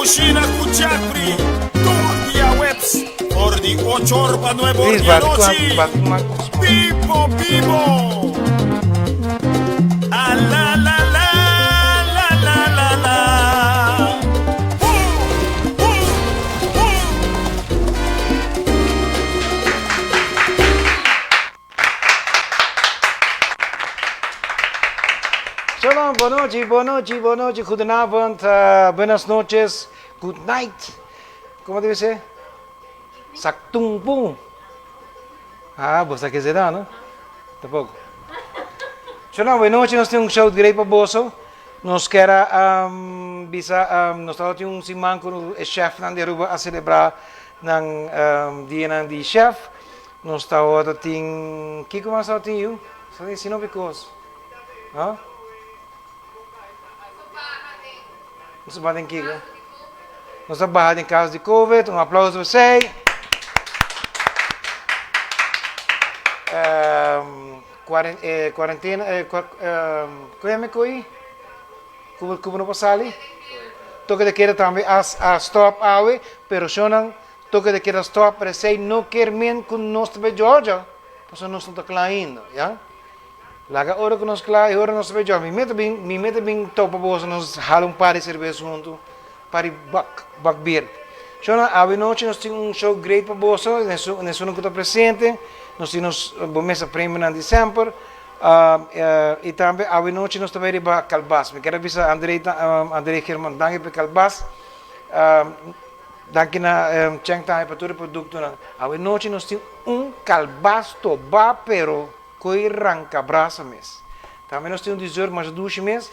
cucina Kuchakri, tortilla webs, por di 8 orba nuevo día noche. Pipo, pipo. Ah, la, la, la, la, la, la, la. Shalom, boa noite, goedenavond, buenas noches, good night. Como deve ser? Saktung pung. Ah, você quer dizer, não? Tampouco. Shalom, boa noite, nós temos show de grei para bolso. Nós queremos, nós temos simang com o chefe na Aruba a celebrar ng dia de chef. Nós temos, que como nós temos? Sino because? Huh? Nós estamos em Kiko. Nós estamos em caso de Covid. Um aplauso para você. Quarentena. Como é que é? Como não passa ali? Toca de queda também a stop awe. Pero se não toca de queda stop para você não quer men com nós também Georgia. Porque nós estamos lá ainda, já? Laga ora que nós claro, ora nós vejo, me mete bem topa bolsa, nós halum par de cerveja junto, para bak beer. Então, a noite nós temos show great para bolsa, nesse ano que está presente, nós temos mesa prêmio em dezembro, e também a noite nós também riba calbas. Me quero avisar Andrei Herman, danke para calbas, danke na cheng tayo para todo produto. A noite nós temos calbas toba, pero coi ranca brasa mes. Também nós temos 18 mais 2 mês.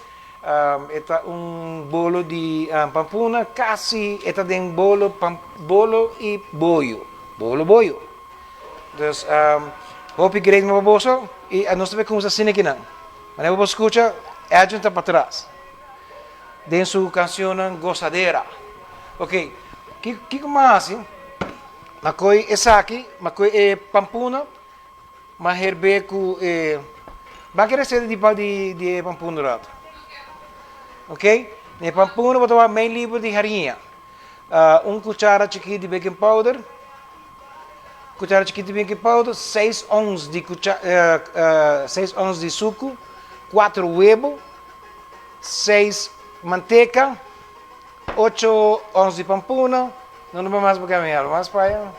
Eta bolo de pampuna, quase eta den bolo e boio. Bolo. Então, hope great meu bolso e nós também como assim aqui não. Mas eu vou escutar, é junto para trás. Den sua canção gozadera. Ok. Que mais? Macoi essa aqui, macoi é pampuna. Mas herbeco bagi receita de pampuna rato, ok? Ne pampuna botar meio livro de farinha, cuchara chiquita de baking powder, 6 ons de 6 ons de suco, 4 huevos, 6 manteca, 8 ons de pampuna, não vamos mais para caminhar, mais para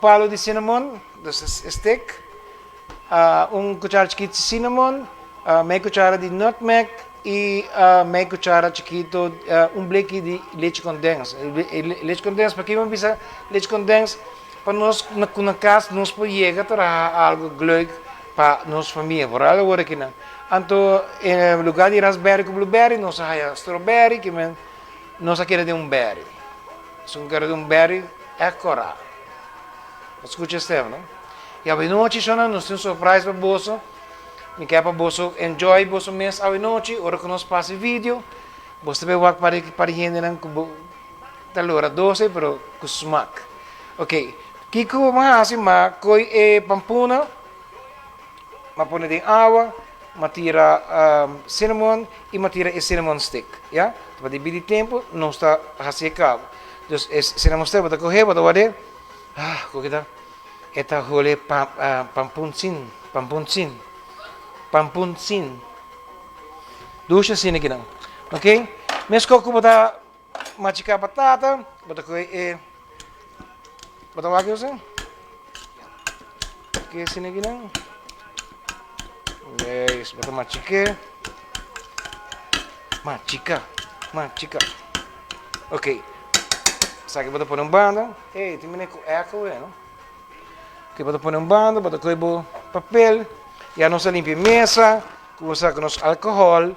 palo de cinnamon, stick, cuchara chiquito de cinnamon, meia cuchara de nutmeg e meia cuchara chiquito, bleque de leite condensado. Leite condensado, para que vamos pensar leite condensado, para nós, na casa, nós podemos chegar a algo glug para nossa família, por agora aqui não. Então, em lugar de raspberry com blueberry, nós temos strawberry, que nós queremos berry. Se não queremos berry, é coragem. Escuta esse tema, não? E a noite, nós temos surpresa para o bolso. Me quer para o bolso, enjoy o bolso mês a noite, hora que nós passamos vídeo. Você vai ver para a gente, não, da hora 12, mas com smack. Ok. Que mais mas coi pampuna, mas põe em água, mas tira cinnamon e mas tira cinnamon stick, já? Para dividir tempo, não está a secar. Então, cinnamon stick, para correr, para dar kok kita eta hole pampunsin. Duas assim aqui não, ok? Mas coco botar machicar batata, botar coi botar aqui você, que assim aqui não, yes, botar machica, ok. Sabe que bota pôr banda, tem que eco, não? Que bota pôr banda, bota coibo papel, e a nossa limpa mesa, usa com nosso álcool,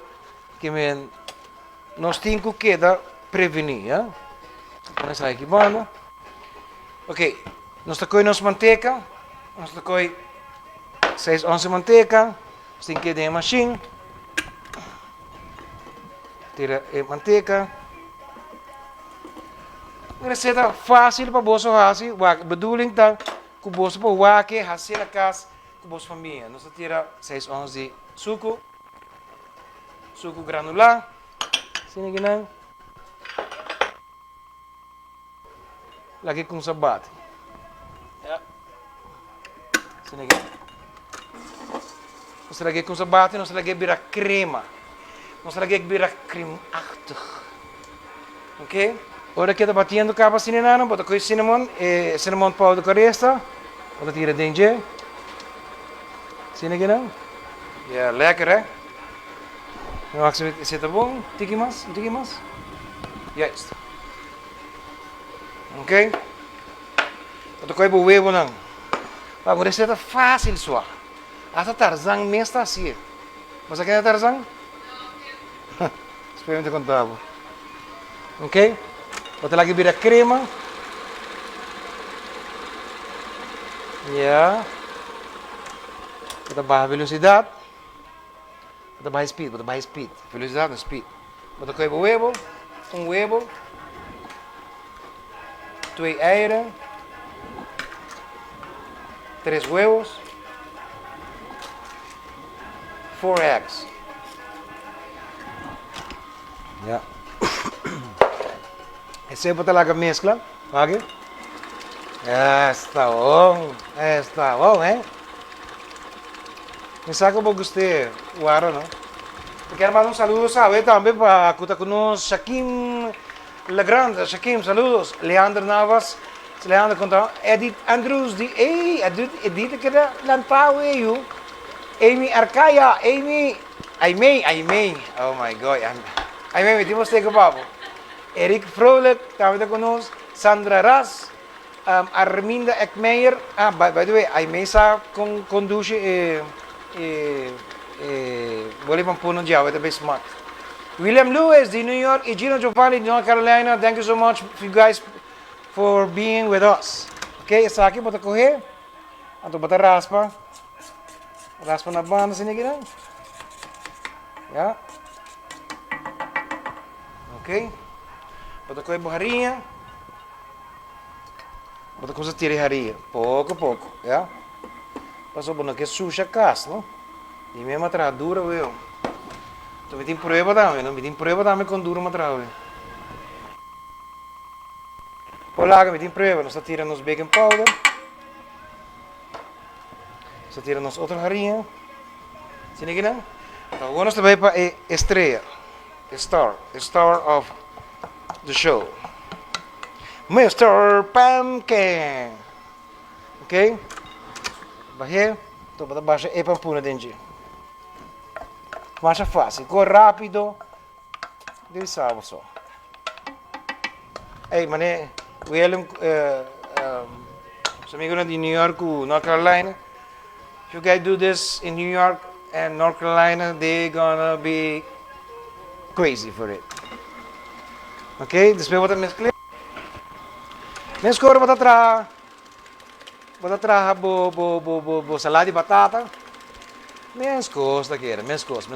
que nós temos que queda prevenir, já? Vamos sair aqui banda, ok? Nós tá com nossa manteca, nós tá com 6 onças de manteca, nós temos que ir na machine, tira a manteca. Receita fácil para bolso fácil, bedoeling dan que o bolso para wake, hasil na casa, que o bolso família. Nós tira 6 ons de suco granular, sini ginang, lagi com sabate. Ja. Zie je? Nós lagi com sabate, nós lagi bira crema. Nós lagi bira cremeachtig. Ok? Ora que está batendo capa cinnamon, bota com cinnamon powder com resta. Bota tira dentro. Zie je não? Ja, lekker hè? Nou, zit er bom? Tiki mas? Juist. Ok? Bota com o huevo não. Uma receita fácil só. Essa Tarzan mesmo está assim. Você quer Tarzan? Não. Experimenta com tabo. Ok? Bota lá que vira crema. Ja. Bota baixa velocidade. Bota baixa speed. Velocidade e speed. Bota com o huevo. Huevo. 2 eieren. 3 huevos. 4 eggs. Ja. Esse bota lá que mescla. Ok? Está bom, hein? Me saca para gostei, o aro, não? Eu quero mandar saludo, sabe, também para estar conosco, Shaquim Legrand, Shaquim, saludos, Leandro Navas, Leandro conta, Edith Andrews, Edith que era lantau eu, Amy Arcaya, Aimee, oh my God, Aimee, me temos que papo, Eric Froelich, também conosco, Sandra Ras, Arminda Ekmeijer, by the way, Aimee sa conduz Willie van Poenen, ja, het is smart. William Lewis, die New York, and Gino Giovanni, North Carolina, thank you so much for you guys for being with us. Okay, essa aqui bota correr, então bota raspa na banda, assim aqui, né? Ja. Ok, bota correr borrarinha, bota coisa tira pouco, ja? Passou por aqui suja a casa, não? E mesmo atrás, dura, eu. Então, me tem prova também, não? Me tem prova também com duro atrás, eu. Por lá, me tem prova, nós tiramos nos baking powder. Nós tiramos nos outra farinha. Sim, aqui não? Então, agora nós também para a estreia. A star of the show. Mr. Pumpkin. Ok? Barré. Então, para baixo é pampuna dentro. Marcha fácil, corre rápido. Deve saber só. Hey, mané, William, some amigo de New York, North Carolina. If you guys do this in New York and North Carolina, they're gonna be crazy for it. Ok, depois bota mescla. Mescla bota atrás. Bota atrás bo salada de batata. Mescos daqui, mescos.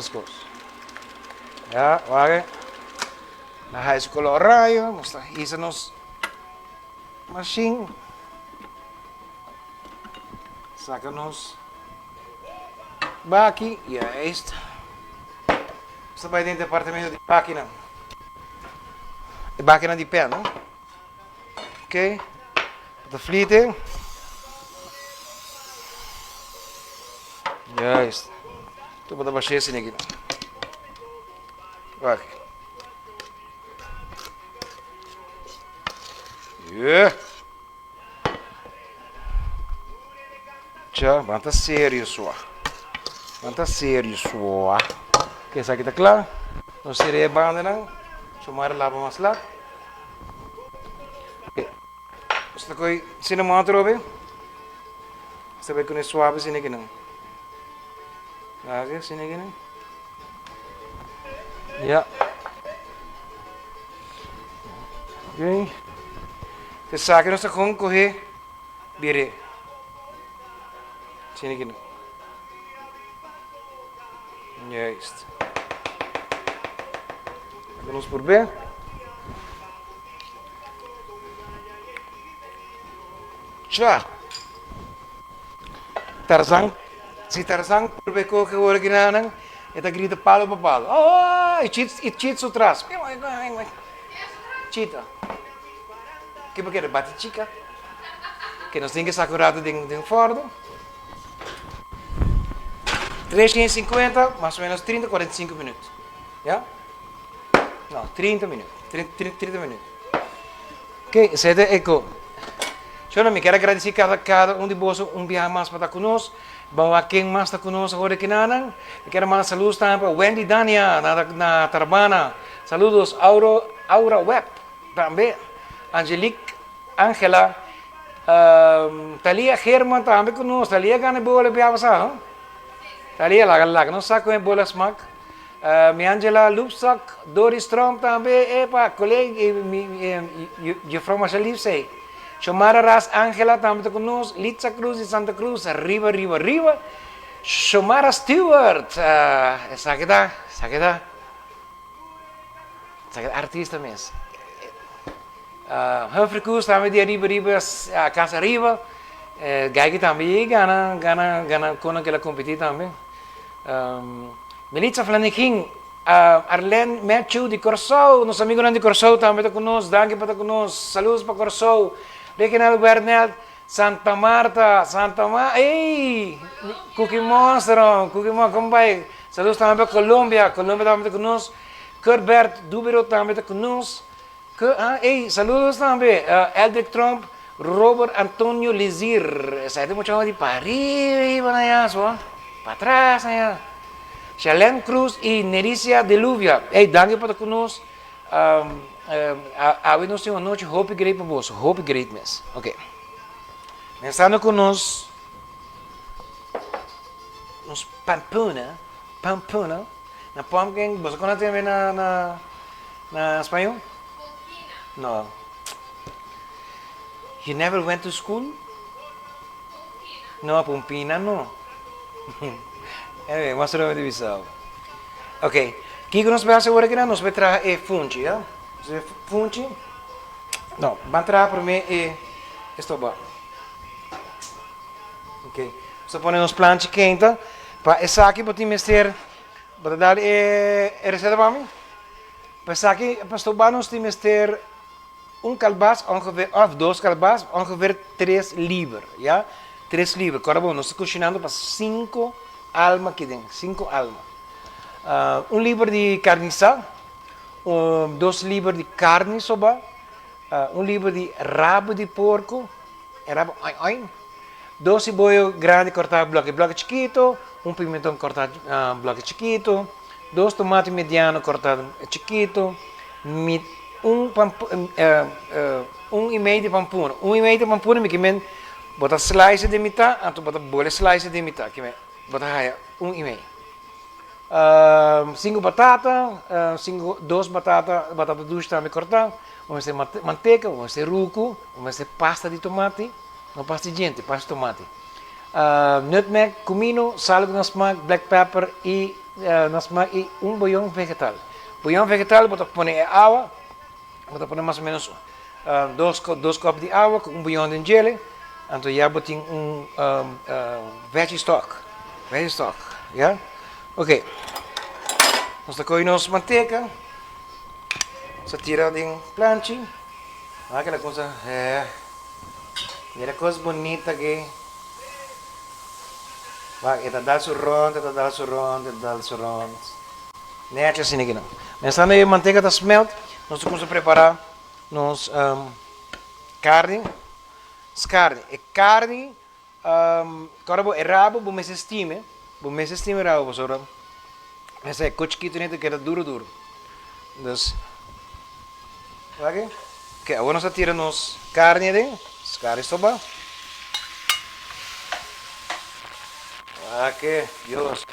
Ja, wagen. Na high school raio, mostra isso nos machine. Saca-nos baki, e é isto. Você vai dentro do departamento de máquina. De máquina de pé, não? Ok. De flieten. Juist. Toen wat was eerst in ik. Wacht. Ja. Tja, want dat serieus zo. Oké, zeg ik dat klaar? Dan serie je banden dan. Zo maar laten we maar slaan. Oké. Dus dan kun je cinnamon erover. Dus dan kun je suave zien ik. Oke, sini gini. Ya. Oke. Terus kita sekarang correr bire. Sini gini. Juist. Vamos por bem. Tja. Tarzan. Si Tarzan perbecou que agora que não, ele grita palo para palo. Oh, e cheats atrás. Chita. que porque bate chica, que nós temos que sacurar de um forno. 350, mais ou menos 30, 45 minutos. Já? Não, 30 minutos. 30 minutos. Ok, certo? Ecco. Eu não me quero agradecer cada de vocês viagem mais para estar conosco. Vamos a quem mais está conosco agora aqui na Anang. Eu quero mandar saludos também para Wendy Dania, na Tarbana. Saludos, Aura Web, também. Angelique, Angela, Thalia German também conosco. Thalia ganha bola para passar. Thalia, lá, não sabe como é bola smack. Minha Angela Lupsak, Doris Strom também, epa, colega, eu from Machalif sei. Xomara Ras Angela também está conosco, Litza Cruz de Santa Cruz, arriba. Xomara Stewart, essa aqui tá, artista mesmo. Humphrey Cruz também de arriba, a casa arriba. Gai também, gana com aquela competir também. Melissa Flanagan, Arlene Matthew de Corsou, nosso amigo de Corsou também está conosco, danke para estar conosco, saludos para Corsou, Reginaldo Bernal, Santa Marta, ei, Cookie Monster, como vai? Saludos também para Colômbia também está conosco, Curbert Dubero também está conosco, ei, saludos também, Eldrick Trump, Robert Antonio Lizir, saya tem muito de Paris, para trás, Shalem Cruz e Nericia Deluvia. Ei, danke para conosco. Hoje nós temos uma noite hope great para você. Hope great mesmo. Ok. Pensando conosco, nos Pampuna. Na Pumpkin, você conhece também na espanhol? Não. You never went to school? No, Pumpina não. Mostra a divisão. Ok. Aqui que nós vamos agora aqui, nós vamos trazer fungi, já? Fungi. Não, vamos trazer para mim isto bom. Ok. Você põe nos plantas quentes. Para essa aqui, pode mexer. Pode dar a receita para mim? Para essa aqui, para estou bom, nós temos que ter calbas, ongeveer, of 2 calbas, ongeveer 3 libras, já? 3 libras. Agora, bom, nós estamos cozinhando para 5 alma aqui dentro, 5 almas. 1 libra de carne sal, 2 libras de carne soba, 1 libra de rabo de porco, rabo, 2 cebolas grandes cortadas bloco chiquito, 1 pimentão cortado bloco chiquito, 2 tomates medianos cortados chiquito, 1 e meio de pampuna. 1 e meio de pampuna, que bota slice de metade, então bota bola slice de metade, que bota 1 e meio. 5 batatas, 2 batata doce também cortada, vamos ter manteiga, vamos ter ruco, vamos ter pasta de tomate, não pasta de gente, pasta de tomate. Nutmeg, comino, sal na smaak, black pepper e na smaak e bouillon vegetal. Bouillon vegetal, bota pôr água, bota pôr mais ou menos 2 copos de água com bouillon de jelly, então já bota veggie stock, já? Ok. Nós colocamos manteiga, você tira de plancha, aquela coisa bonita que vai, ela dá surrão, nete assim aqui não. Mas quando a manteiga está smelt, nós vamos preparar nos carne, agora é rabo, vamos estimar. Vamos estimar rabo, pessoal. Esse é cochiquito nele que era duro. Dus, ok? Ok, agora nós tiramos carne dentro, carne soba. Ok, Deus. O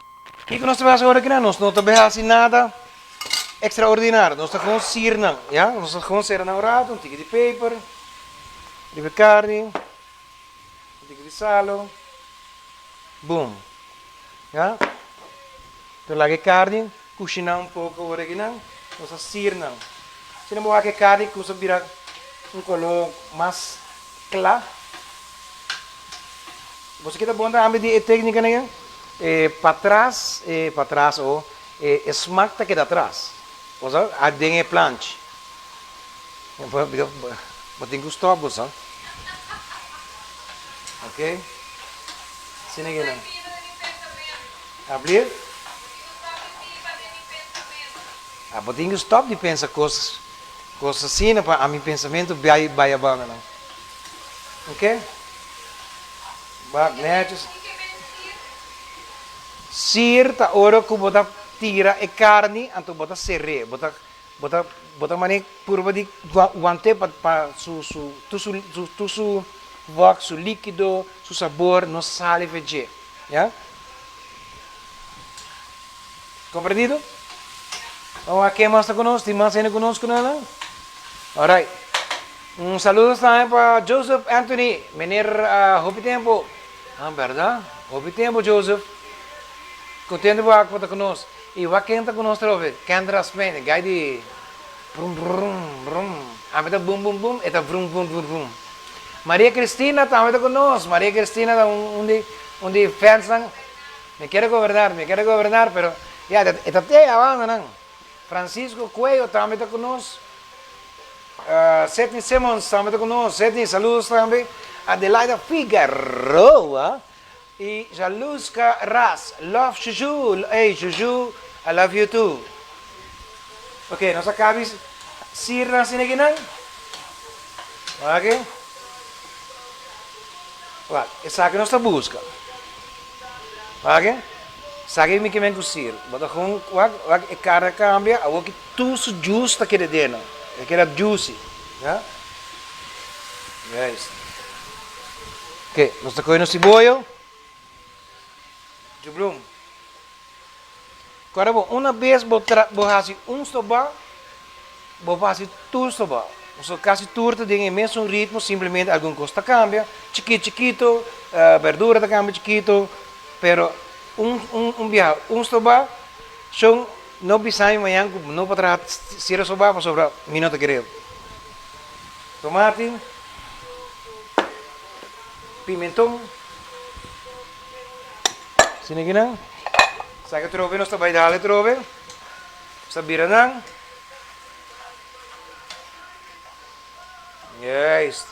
que nós vamos agora aqui? Nós não estamos fazendo nada extraordinário. Nós estamos com sirna, já? Nós estamos com sirna rato, um tique de paper, de carne, um tique de sal, boom. Já? Então, lá que carne, cozinhar pouco agora aqui, nós sirna. Se não boa que carne, que virar color mais claro. Você quer bom também de técnica, né? Para trás, ou smack tá aqui atrás. Ou seja, a dentro é planche. Mas tem que stop, hein? Ok? Sino ganun. Abrir? Mas tem que stop de pensar coisas assim, para a meu pensamento vai abanga, não. Ok? Netos. Sir ta ora que bota tira e carne, anto bota serre, bota manik purba di guante para su vox, su líquido, su sabor, no sale veggie, ya? Compreendido? Vamos a quem mais está conosco, tem mais ainda conosco, não? Alright. Saludo também para Joseph Anthony, menir Hopi Tempo. Verdade? Hopi Tempo, Joseph. Contente por estar conosco. E o quem está conosco, Robert? Kendra Spen, gai de brum brum brum. Está bum bum bum, está brum bum bum bum. Maria Cristina também está conosco. Maria Cristina é onde fans me quero governar, pero ya está até avançando, não? Francisco Coelho também está conosco. Sidney Simmons também está conosco. Sidney, saludos também. Adelaida Figueroa e Jaluska Ras. Love Juju. Hey Juju, I love you too. Ok, nós acabamos sir na siniginan. Ok? Essa aqui nós busca. Ok? Sagi mi kemen kusir. Bota kung wag e cara cambia, a wag tu su juice ta kede dena. E keda juicy, ya? Guys. Okay, nós tá coino cibollo. Jublum. Agora bom, uma vez hasi soba, hasi tu soba. Então, quase tudo tem o mesmo ritmo, simplesmente alguma coisa cambia, chiquito, verdura cambia chiquito, pero soba, são não precisa amanhã, não para ser soba, para sobrar minuto querido. Tomate, pimentão, sini gina, saca trove, nós vai dar trove, sabiranang. Yes.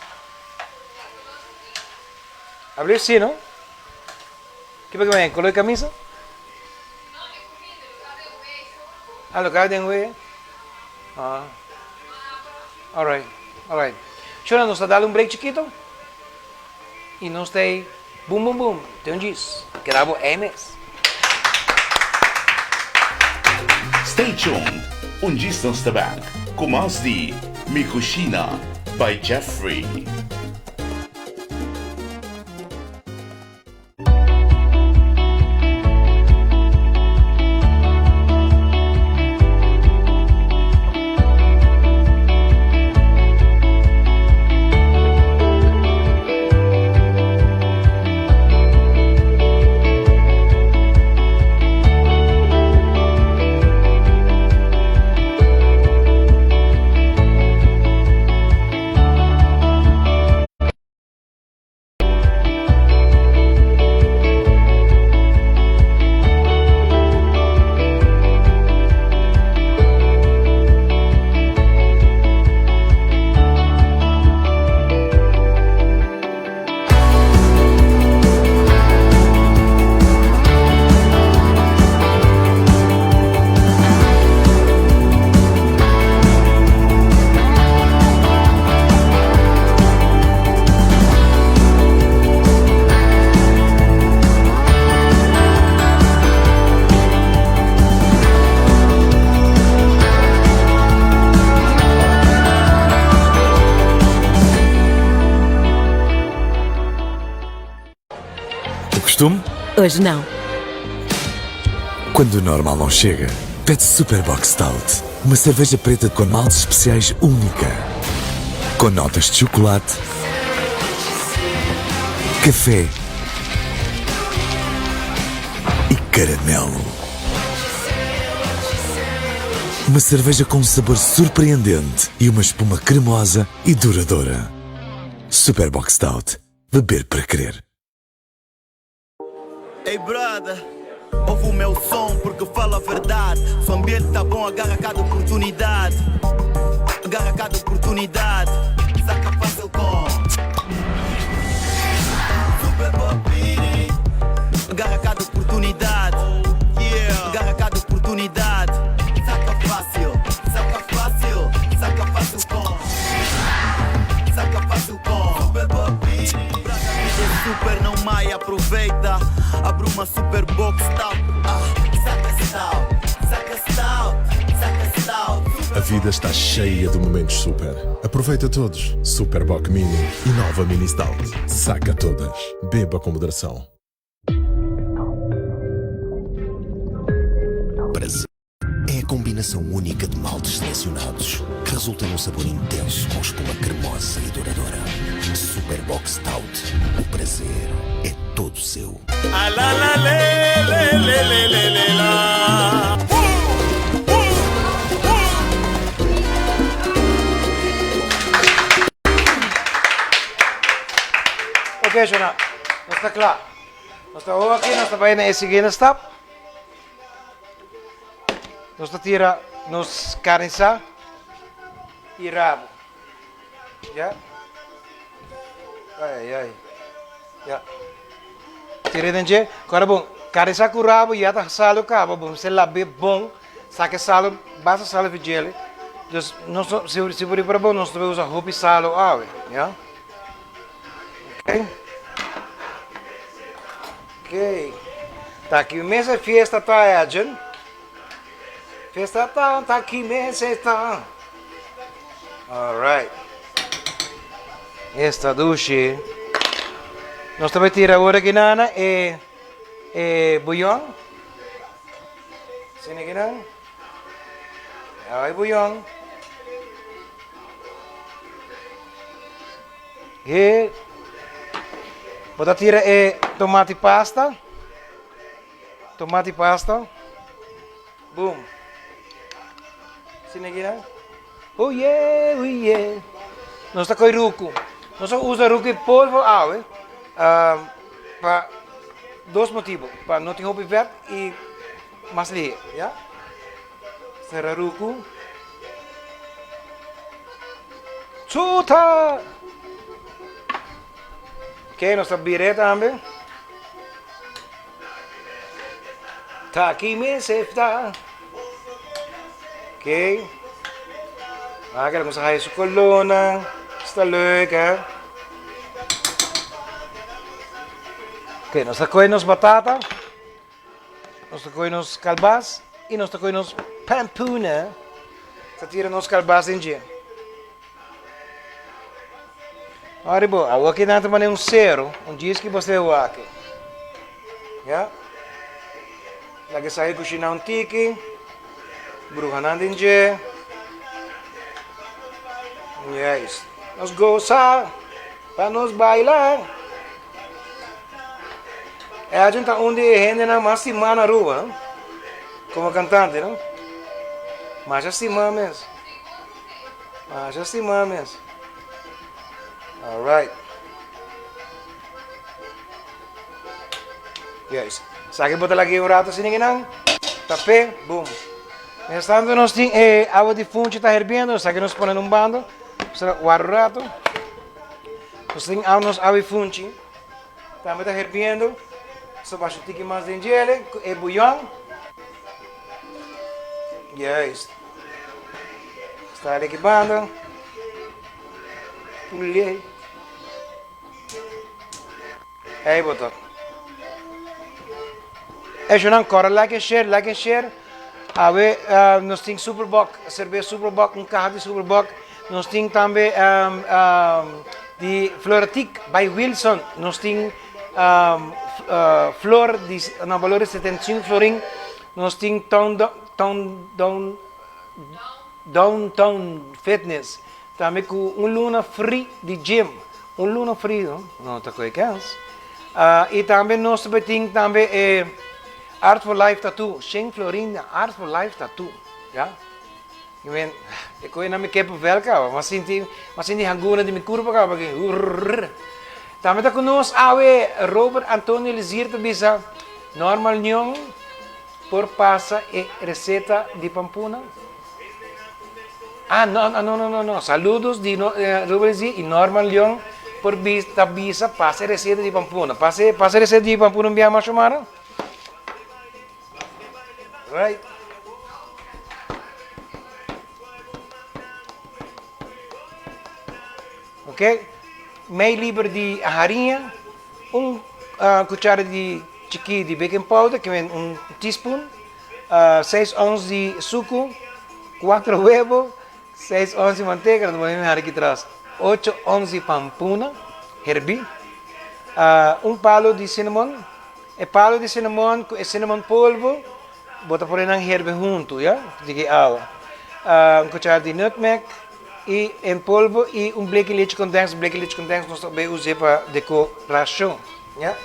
Hablé sí, ¿no? ¿Qué pasa con color de camisa? Ah, lo que hay de güey. Alright. Chora, nos dá um break chiquito. E nós tem boom boom boom. Tem diz. Gravo MS. Stay tuned. Diz nós também. Com mais de Mikushina by Jeffrey. Costume? Hoje não. Quando o normal não chega, pede Superbox Stout. Uma cerveja preta com maltes especiais única. Com notas de chocolate, café e caramelo. Uma cerveja com um sabor surpreendente e uma espuma cremosa e duradoura. Superbox Stout. Beber para crer. Ei, brother, ouve o meu som porque falo a verdade. Se o ambiente tá bom, agarra cada oportunidade. Agarra cada oportunidade. saca fácil com Super Bobini. Agarra cada oportunidade, agarra cada oportunidade. Saca fácil, saca fácil, saca fácil com saca fácil com Super Bobini. Super não mai, aproveita. Abre uma super box stout. Saca stout, saca stout, saca stout. A vida está cheia de momentos super. Aproveita todos. Super Bock Mini e nova Mini Stout. Saca todas. Beba com moderação. Prazer é a combinação única de maltes selecionados que resulta num sabor intenso com espuma cremosa e douradora. Super Bock Stout. O prazer é todo seu. Ah la la le la. Ok, Jonah. Nós está claro. Nós está aqui, nós está bem na seguinte step. Nós está tira nos carniça e rabo. Já? Ai. Já. Tira dentro. Agora bom, carniça com rabo e até salo cabo, bom, se lá bem bom, saque salo, basta salo de gelo. Dus nós se por para bom, nós devemos usar roupa e salo, já? Ok. Ok. Tá aqui mesa fiesta tá agent. Fiesta tá aqui mesa tá. Alright. Esta duche. Nós também tira agora aqui nana e bouillon. Sini aqui nana. Aí bouillon. E bota tira tomate pasta. Tomate pasta. Boom. Sini aqui nana. Oh yeah. Nós está com ruco. Nós usa ruco em polvo, para dois motivos. Para não ter roupa verde e mais ligeiro, já? Serra ruco. Chuta! Ok, nós está biré também. Tá aqui mesmo, tá. Ok. Kaya kung sa high school na, está leuk, hè? Ok, nós tacoi nos batata, nós tacoi nos calbas e nós tacoi nos pampuna. Sa tira nos calbas em dia. Ora, bom, aqui natin man yung zero, dias que você aqui. Já? Lagi sa kushina un tiki, bruhanan din dia. Yes. Nós gozar, para nós bailar. A gente tá onde rende na mais semana na rua, não? Como cantante, não? Mas assim mesmo. Alright. Yes. Sabe botar aqui rato assim ninguém tapé, boom. Estando nós tem água de fonte tá hervindo, sabe nós põe num bando. Guarda o rato. Nós temos água de fonte. Também está hervindo. Só baixa um tique mais de gelo, bouillon. Yes. Está ali equipando. Pulei. Aí botou. É já não corre, like and share. Ave, nós temos Superbock, cerveja Superbock, carro de Superbock. Nós temos também de Floratic by Wilson. Nós temos flor de valor de 75 florim. Nós temos Downtown Fitness. Também com luna free de gym. Luna free, não está com e também nós temos também Art for Life Tattoo. Sheng Florinda, Art for Life Tattoo. Ja? Ik weet niet meer welke, maar sinti hanguna de minha curva cá, porque também tá conosco Robert Antonio Lizirta bisa normal nyong por passa e receita de pampuna. No. Saludos de Rubens y Norman León por visa pase receita de Pampuna. Pase receita de Pampuna enviar mais chamada. Right. Ok. Meio livre de farinha, cuchara de chiqui de baking powder, que é teaspoon, 6 onças de suco, 4 huevos, 6 onças de manteiga, não vou aqui atrás, 8 onças de pampuna, herbi, palo de cinnamon, palo de cinnamon, cinnamon polvo, bota por aí herbe junto, já? De água. Cuchara de nutmeg, e em polvo e bleque de leite condensado. Bleque de leite condensado nós também usamos para decoração. Yeah?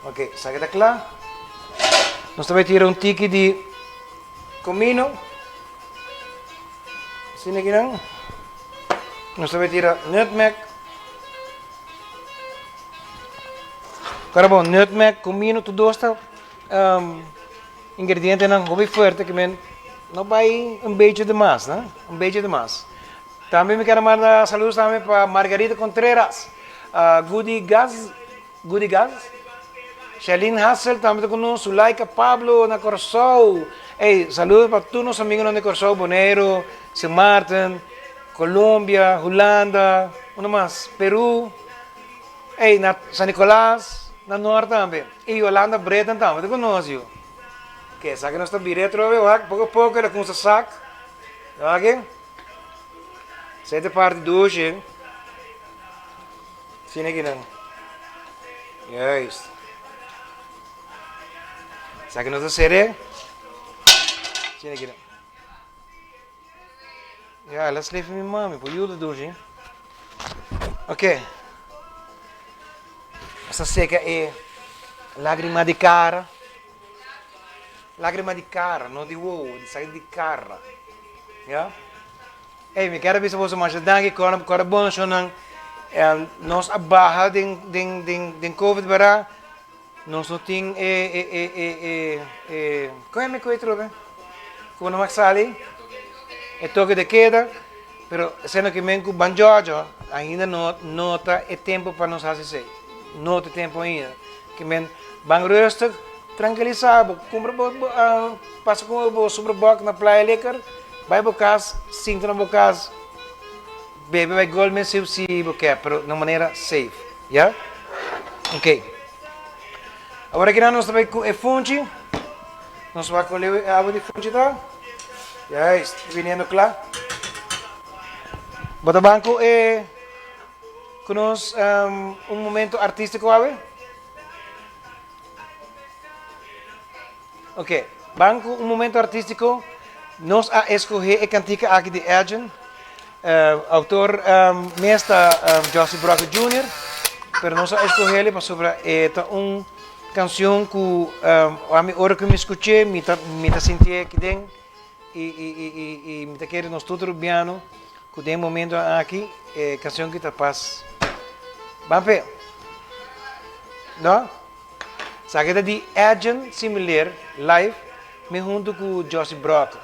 Ok, sai da lá. Nós também tiramos tique de comino. Assim aqui não. Nós também tiramos nutmeg. Agora bom, nutmeg, comino, tudo isso ingrediente não hobby forte que não vai beetje demais, né? Beetje demais. Também me quero mandar saludos também para Margarida Contreras, Goody Gaz, Shalin Hassel também está conosco, Laika Pablo na Corsol. Hey, saludos para todos os amigos de Corsol, Bonaire, São Martin, Colômbia, Holanda, onde mais? Peru, hey, na San Nicolás, na Norte também. E Holanda Breton também está conosco. Que sabe que nós estamos direto, pouco a pouco ela começa a saco. Ok? Sete parte de hoje. Sim, aqui não. Yes. Sabe que nós estamos seré? Sim, aqui não. Ja, let's leave me mami, por jullie hoje. Ok. Essa seca é lágrima de cara. Lágrima de cara, não de uovo, de sair de cara. Ja? Hey, me quero ver se você mais danke, quando bom, nós abarra den COVID bara, nós não tem como é que eu trobe? Como não sale? É toque de queda, pero sendo que men com banjojo, ainda não nota é tempo para nós fazer isso. Não tem tempo ainda. Que men bang rustig. Tranquilizado, passa com o sobreboque na praia lekker, vai bocas, sinto na bocas, bebe vai golmen se boquer, pero de maneira safe, yeah? Ok. Agora aqui nós também com o fungi, nós vamos colher a água de fungi, tá? Já está vindo claro. Bota banco é com nós momento artístico, ave? Ok, banco momento artístico, nós a escolher a cantica aqui de Edgen, autor mestre Josie Brock Jr., pero nós a escolher ele para sobre canção que a minha hora que me escutei, me senti aqui dentro e me quero nós tudo piano, que tem momento aqui, canção que está paz. Vamos não? Sabe de Edgen similar live, me junto com Josie Brock,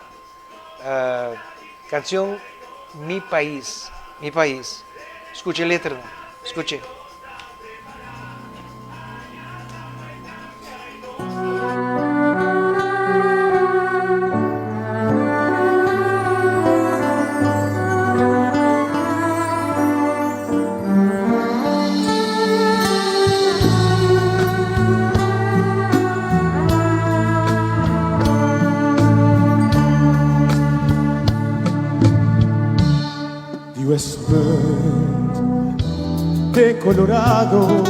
canção Mi País, escute a letra, escute. West Bend de Colorado,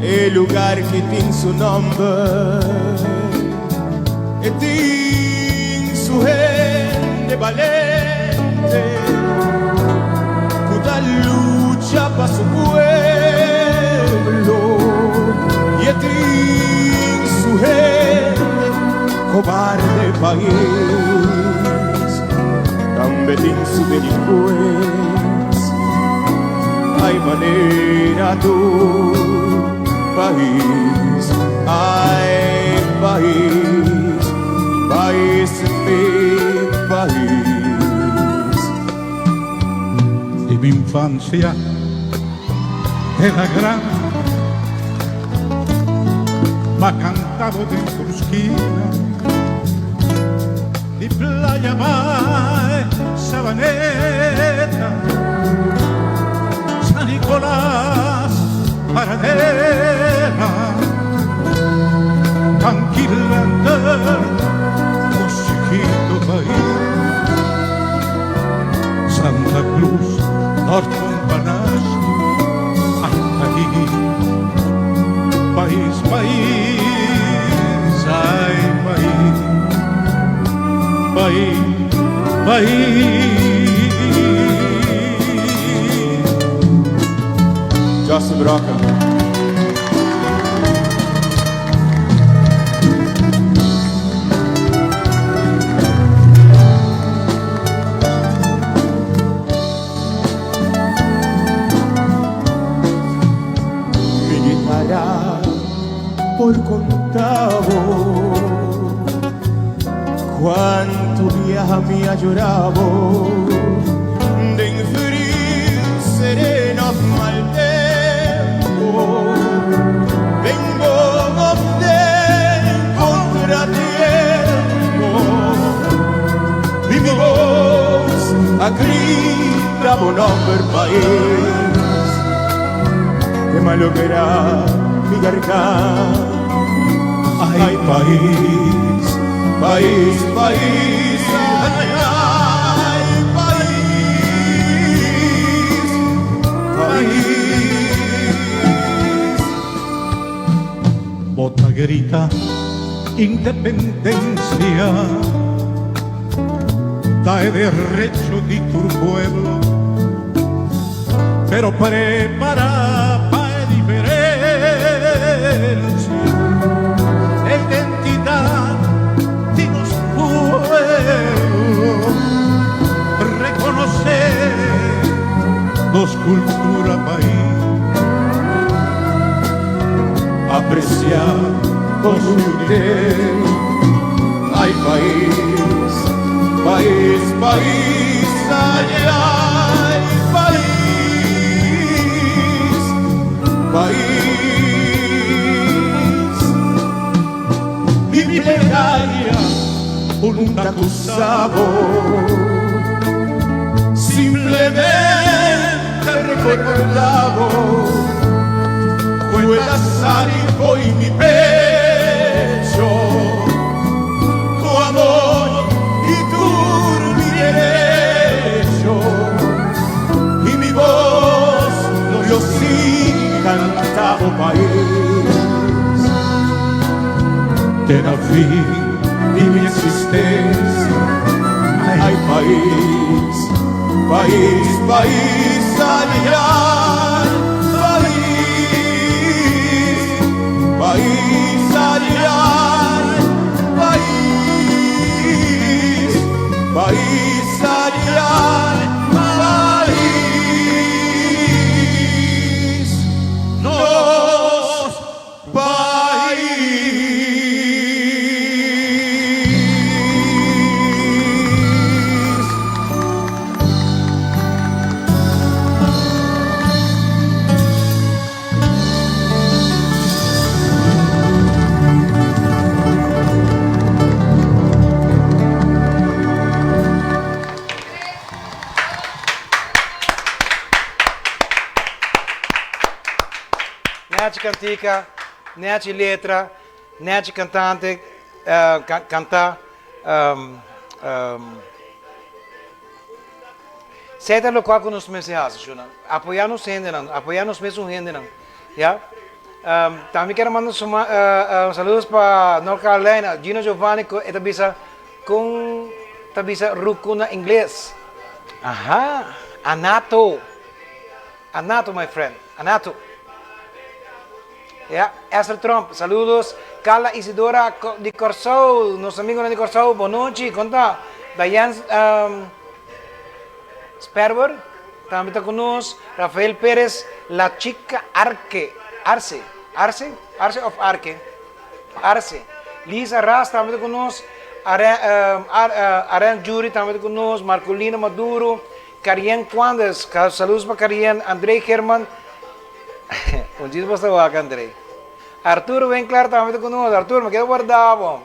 el lugar que tiene su nombre, y tiene su gente valiente, que lucha para su pueblo, y tiene su gente cobarde país. També tinc su delinqüents, ai manera tu, país, ai país, país meu. mi infancia era grande, m'ha cantado dentro esquina di Playa Mai, Sabaneta, San Nicolás, Paradera, tranquilamente, un chiquito país, Santa Cruz, Norte Montparnasse, hasta aquí, país, país, ay, país, país, país. Justin Broca. Mi guitarra por contado, cuánto viaja me ha llorado, de frío sereno mal tempo, vengo de contratiempo, y mi voz grita por nombre país, que malo que era mi garganta. Ay, país, país, país, ay, ay, país, país. Bota grita independencia, dai derecho di tu pueblo, pero prepara para diferencia, identidad de los pueblos, reconocer dos culturas país, apreciar con usted, ay país, país, país, ay, ay, país, país. Mi plegaria un acusado, simplemente recordado, fue la saliva y mi pecho, tu amor y tu derecho, y mi voz yo sí cantado país, que da fin y mi existencia, ay país, país, país, ay, ay, país, país, ay, ay, país, país, ay, ay, país, nos país. Nete cantica, nete letra, nete cantante, cantar. Senta lo qual nos mensagens, Juna. Apoiar nos renderam, apoiar nos mesmos renderam, já? Também quero mandar saludos para North Carolina, Gino Giovanni, que tabisa com tabisa rucuna inglês. Aha, Anato, Anato, my friend, Anato. Yeah, Esther Trump, saludos. Carla Isidora de Corsou, nosso amigo de Corsou, boa noite. Conta, Diane Sperber, também está conosco. Rafael Pérez, La Chica Arce of Arce. Lisa Ras, também está conosco. Aren Jury, também está conosco. Marcolino Maduro, Karien Quandes, saludos para Karien, André Germán. Un dia você vai, André. Arturo, vem claro, também conosco. Arturo, me quedo guardado.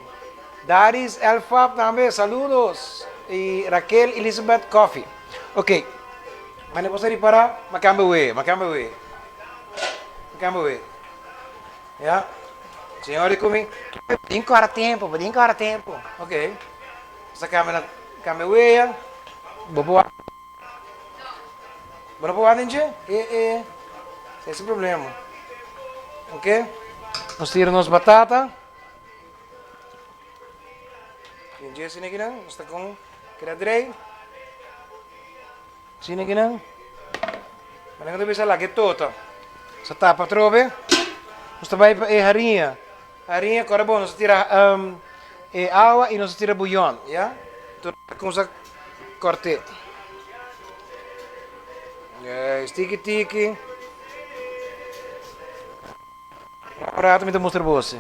Daris Elfab também, saludos. E Raquel Elizabeth Coffee. Ok. Mas não posso ir para Macambe. Ya? Senhor, comigo. Tem que tempo. Ok. Essa câmera, ya. Boa. Bora para o gente? Esse é o problema. Ok? Nós tiramos batata. Gente, assim aqui não? Nós está com queradrei. Assim aqui não? Mas não deve lá, que toda. Essa tapa trove. Nós vai para a harinha. Harinha, agora bom, nós tira água e nós tira bouillon, já? Então, com essa corte. Tiki. Prato me mostrar você.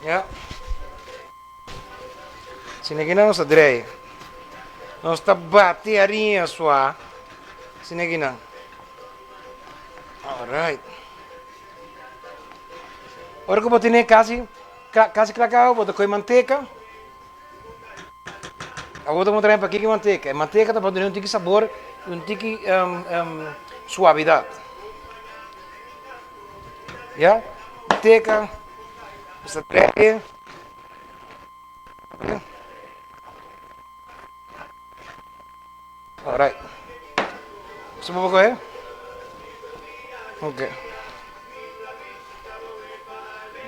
Já? Se ninguém não está drei. Nós está batearinha sua. Se ninguém não. Alright. Agora que eu vou ter quase cacau, vou ter manteiga. Agora vou mostrar para aqui que manteiga. A manteiga está para dar um tique sabor, um tique suavidade. Ya? Manteiga. Essa treia. Alright. Você vai correr? Ok.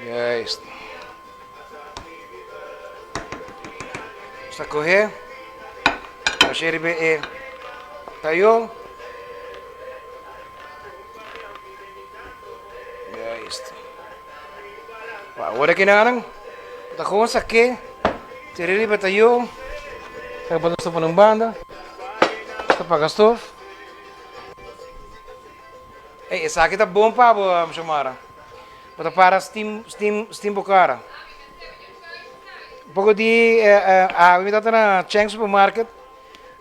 Yes. Está correr. A xeribe é tayo. Yes. Agora que naran. Tá com essa aqui. Xeribe tayo. Kaya ba gusto po ng banda? Ito pa gasto. Essa aqui tá bom pa, Chamara. Para steam bucara. Pouco de me dá na Cheng Supermarket.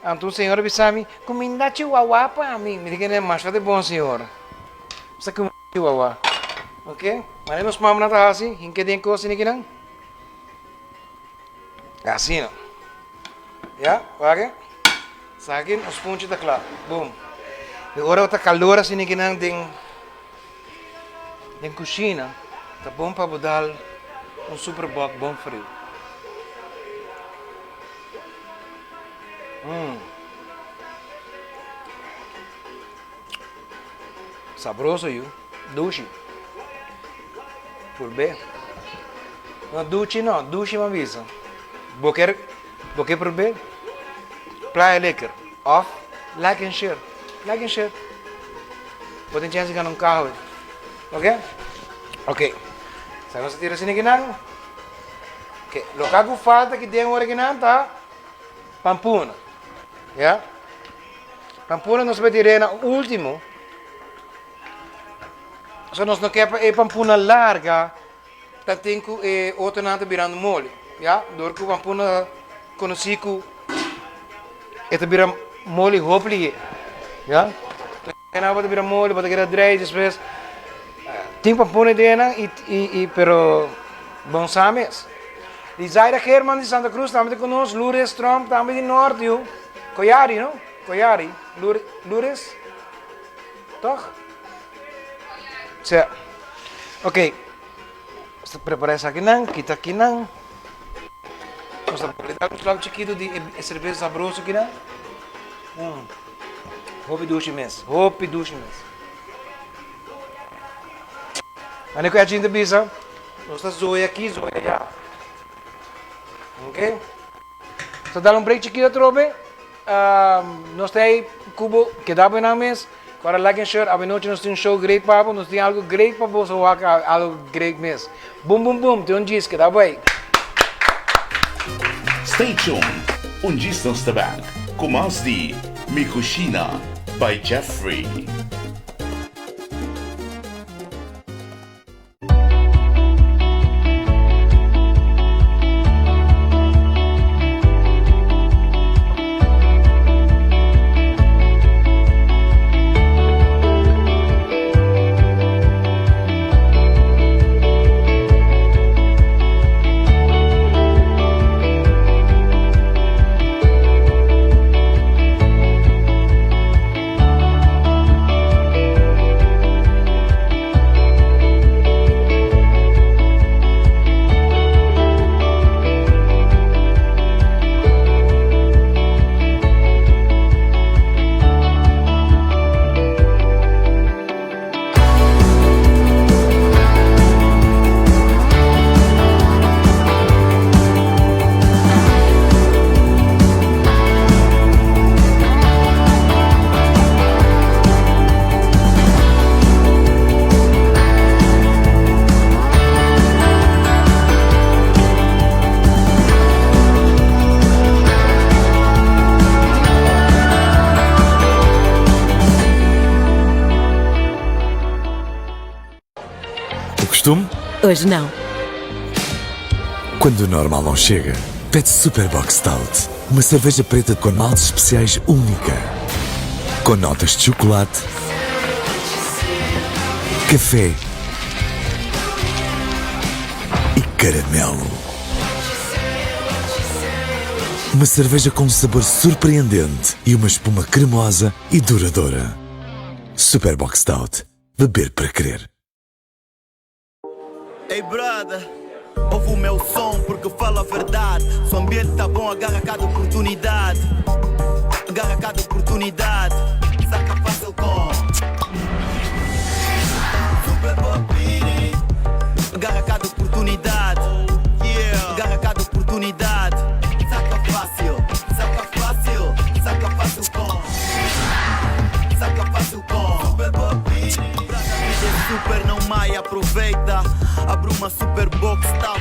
Então o senhor bisami, comida chihuahua para mim. Me diga, mas faz de bom senhor. Você comida chihuahua. Ok? Mas nós mamamos na assim, em que tem coisa aqui não? Assim não. Ya, ok? Sakin os pontos da claro. Boom. Agora outra calor assim aqui não tem cozinha. Tá bom para botar super bom frio. Sabroso, you. Dushi. Por bem. Não, dushi uma vez. Boquer por bem. Praia lekker. Of, like and share. Pode ter chance de ganhar um carro. Ok? Ok. Sabe você tira assim aqui não? Ok. Local que falta que tem hora que não tá. Pampuna. Ya? Pampuna nós vai tirar na último. Se nós não queremos pampuna larga, tá tem que outro nada virando mole. Ya? Dor que pampuna conhecido ito vira mole hopli. Ya? Então pode virar mole, pode virar dry, depois tem pampuna dena pero bom sames. Die Zaira German de Santa Cruz também conosco, Lourdes Trump também de Norte, Coiari, não? Coiari, Lourdes, toch? Certo. Ok. Você prepara isso aqui não, quita aqui não. Você pode dar um lado chiquito de cerveja sabroso aqui não? Hopi duche mes. Ano que a gente bisa, nós está zoia aqui, zoia já. Ok? So dá um break chiquito trobe. Nós tem cubo que dá bem na mesa. Para like and share, a noite nós temos show great papo, nós temos algo great para você algo great mesmo. Boom, tem um disco que dá bem. Stay tuned. Un distance the bank. Com mais de Mikushina by Jeffrey. costume? Hoje não. Quando o normal não chega, pede Superbox Stout. Uma cerveja preta com maltes especiais única. Com notas de chocolate, café e caramelo. Uma cerveja com um sabor surpreendente e uma espuma cremosa e duradoura. Superbox Stout. Beber para crer. Ei, brother, ouve o meu som porque fala a verdade. Se o ambiente tá bom, agarra cada oportunidade. Agarra cada oportunidade. Saca fácil com Superbox Mini. Agarra cada oportunidade. Agarra cada oportunidade. Saca fácil, saca fácil. Saca fácil com Saca fácil com Superbox Mini. Super não mai, aproveita. Abre uma Superbox Stout.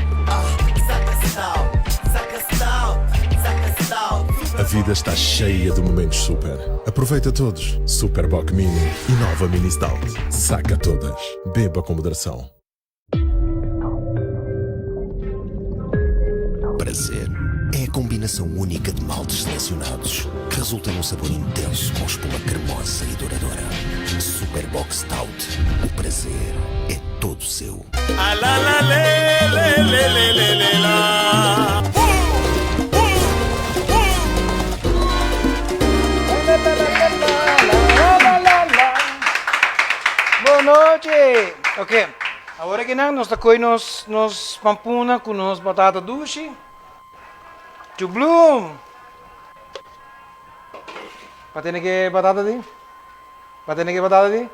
Saca Stout, saca Stout, saca Stout. A vida está cheia de momentos super. Aproveita todos. Superboc Mini e nova Mini Stout. Saca todas. Beba com moderação. Prazer é a combinação única de maltes selecionados que resulta num sabor intenso com espuma cremosa e duradoura. Superbox Stout. O prazer é todo seu. Ah, la, la, le, le, le, le, le, le, la. Boa noite! Ok, agora que nós tacoi nos pampuna com nos batata doce. Chublum! Patene que batata di? Patene que batata di?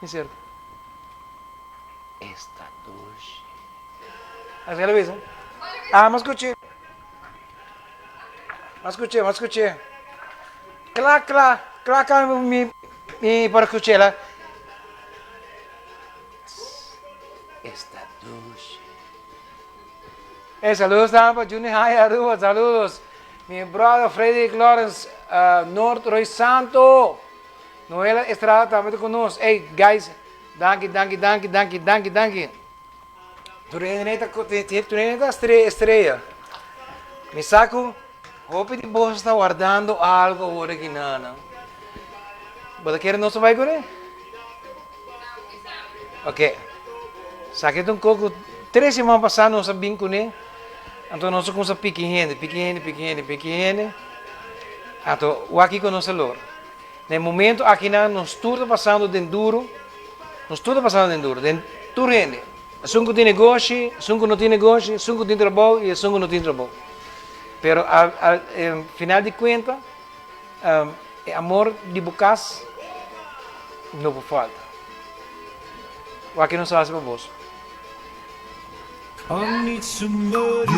É certo. Esta doce. Así lo ves, mas escuché. Mas escuché. Clac, mi para escucharla. Esta doce. Saludos para Junior High Aruba, saludos. Mi brother Frederick Lawrence, North Roy Santo. Noela Estrada também conosco. Hey, guys, danke. Tu nem estreia. Me saco, hope de você está guardando algo agora aqui, Nana. Você quer nosso vai agora? Ok. Saque um coco, 3 semanas passadas nós sabíamos com ele. Então nós começamos a pequeno. Então, o aqui com nosso lor. No momento aqui nós tudo passando dentro duro. Tu rende. Sunco tem negócio, sunco não tem negócio, sunco tem trabalho e sunco não tem trabalho. Pero al final de contas, amor de bocas não por falta. O aqui não se faz para você. I need somebody.